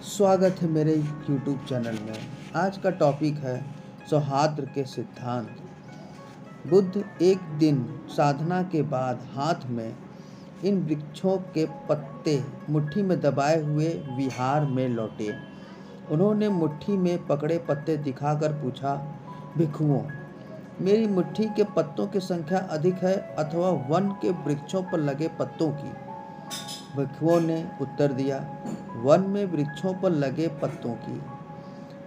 स्वागत है मेरे YouTube चैनल में। आज का टॉपिक है सौहार्द के सिद्धांत। बुद्ध एक दिन साधना के बाद हाथ में इन वृक्षों के पत्ते मुट्ठी में दबाए हुए विहार में लौटे। उन्होंने मुट्ठी में पकड़े पत्ते दिखाकर पूछा, भिक्षुओं, मेरी मुट्ठी के पत्तों की संख्या अधिक है अथवा वन के वृक्षों पर लगे पत्तों की? भिक्षुओं ने उत्तर दिया, वन में वृक्षों पर लगे पत्तों की।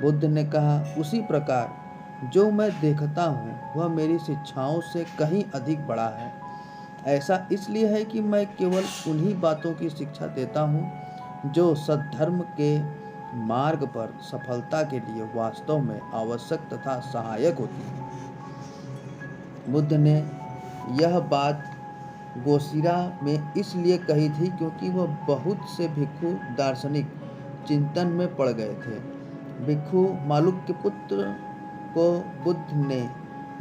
बुद्ध ने कहा, उसी प्रकार जो मैं देखता हूँ वह मेरी शिक्षाओं से कहीं अधिक बड़ा है। ऐसा इसलिए है कि मैं केवल उन्हीं बातों की शिक्षा देता हूँ जो सद्धर्म के मार्ग पर सफलता के लिए वास्तव में आवश्यक तथा सहायक होती है। बुद्ध ने यह बात गोसीरा में इसलिए कही थी क्योंकि वह बहुत से भिक्षु दार्शनिक चिंतन में पड़ गए थे। भिक्षु मालुक के पुत्र को बुद्ध ने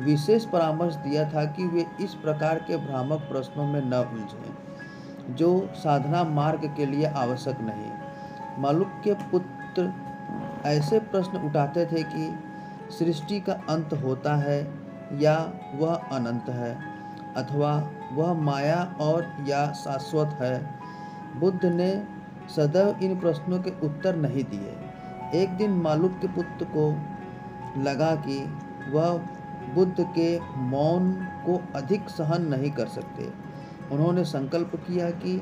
विशेष परामर्श दिया था कि वे इस प्रकार के भ्रामक प्रश्नों में न उलझें जो साधना मार्ग के लिए आवश्यक नहीं। मालुक के पुत्र ऐसे प्रश्न उठाते थे कि सृष्टि का अंत होता है या वह अनंत है, अथवा वह माया और या शाश्वत है। बुद्ध ने सदैव इन प्रश्नों के उत्तर नहीं दिए। एक दिन मालुक के पुत्र को लगा कि वह बुद्ध के मौन को अधिक सहन नहीं कर सकते। उन्होंने संकल्प किया कि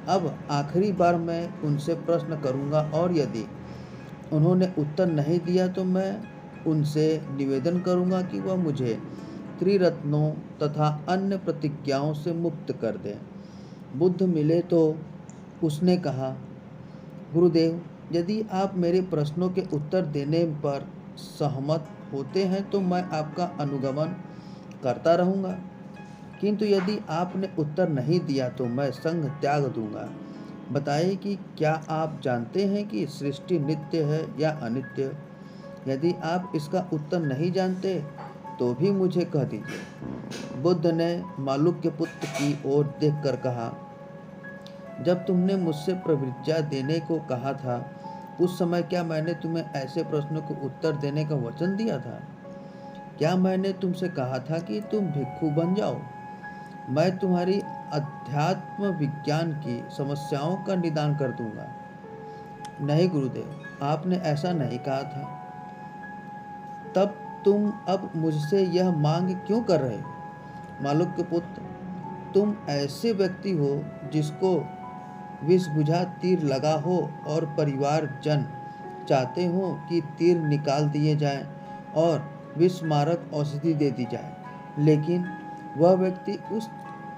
अब आखिरी बार मैं उनसे प्रश्न करूंगा और यदि उन्होंने उत्तर नहीं दिया तो मैं उनसे निवेदन करूंगा कि वह मुझे त्रिरत्नों तथा अन्य प्रतिज्ञाओं से मुक्त कर दें। बुद्ध मिले तो उसने कहा, गुरुदेव, यदि आप मेरे प्रश्नों के उत्तर देने पर सहमत होते हैं तो मैं आपका अनुगमन करता रहूँगा, किंतु यदि आपने उत्तर नहीं दिया तो मैं संघ त्याग दूंगा। बताइए कि क्या आप जानते हैं कि सृष्टि नित्य है या अनित्य? यदि आप इसका उत्तर नहीं जानते तो भी मुझे कह दीजिए। बुद्ध ने मालुक के पुत्र की ओर देखकर कहा, जब तुमने मुझसे प्रव्रज्ञा देने को कहा था उस समय क्या मैंने तुम्हें ऐसे प्रश्नों को उत्तर देने का वचन दिया था? क्या मैंने तुमसे कहा था कि तुम भिक्षु बन जाओ? मैं तुम्हारी अध्यात्म विज्ञान की समस्याओं का निदान कर दूंगा। नहीं गुरुदेव, आपने ऐसा नहीं कहा था। तब तुम अब मुझसे यह मांग क्यों कर रहे हो? मालुक के पुत्र, तुम ऐसे व्यक्ति हो जिसको विष बुझा तीर लगा हो और परिवार जन चाहते हो कि तीर निकाल दिए जाए और विष मारक औषधि दे दी जाए, लेकिन वह व्यक्ति उस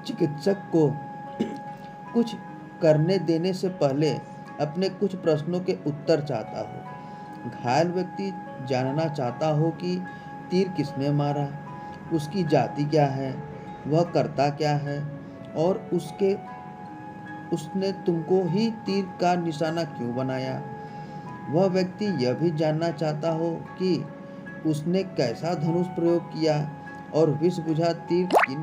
चिकित्सक को कुछ करने देने से पहले अपने कुछ प्रश्नों के उत्तर चाहता हो। घायल व्यक्ति जानना चाहता हो कि तीर किसने मारा, उसकी जाति क्या है, वह करता क्या है और उसने तुमको ही तीर का निशाना क्यों बनाया। वह व्यक्ति यह भी जानना चाहता हो कि उसने कैसा धनुष प्रयोग किया और विष बुझा तीर किन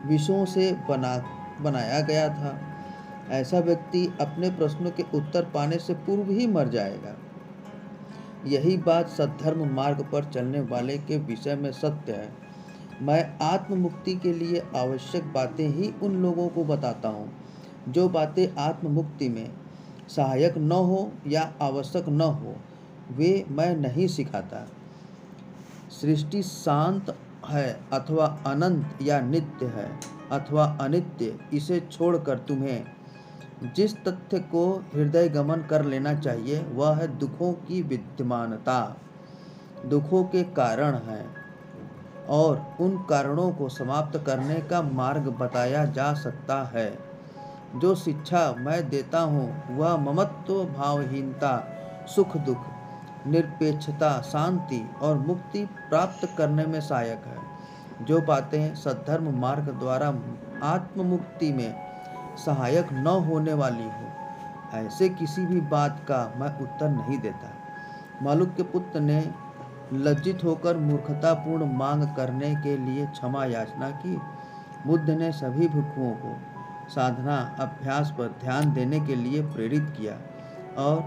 विषों से बनाया गया था। ऐसा व्यक्ति अपने प्रश्नों के उत्तर पाने से पूर्व ही मर जाएगा। यही बात सद्धर्म मार्ग पर चलने वाले के विषय में सत्य है। मैं आत्म मुक्ति के लिए आवश्यक बातें ही उन लोगों को बताता हूँ जो बातें आत्म मुक्ति में सहायक न हो या आवश्यक न हो, वे मैं नहीं सिखाता। सृष्टि शांत है अथवा अनंत या नित्य है अथवा अनित्य, इसे छोड़कर तुम्हें जिस तथ्य को हृदय गमन कर लेना चाहिए वह है दुखों की विद्यमानता। दुखों के कारण हैं और उन कारणों को समाप्त करने का मार्ग बताया जा सकता है। जो शिक्षा मैं देता हूँ वह ममत्व, भावहीनता, सुख दुख, निरपेक्षता, शांति और मुक्ति प्राप्त करने में सहायक है। जो बातें सद्धर्म मार्ग द्वारा आत्म मुक्ति में सहायक न होने वाली हो, ऐसे किसी भी बात का मैं उत्तर नहीं देता। मालुक के पुत्र ने लज्जित होकर मूर्खतापूर्ण मांग करने के लिए क्षमा याचना की। बुद्ध ने सभी भिक्षुओं को साधना अभ्यास पर ध्यान देने के लिए प्रेरित किया और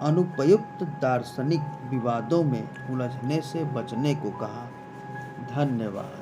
अनुपयुक्त दार्शनिक विवादों में उलझने से बचने को कहा। धन्यवाद।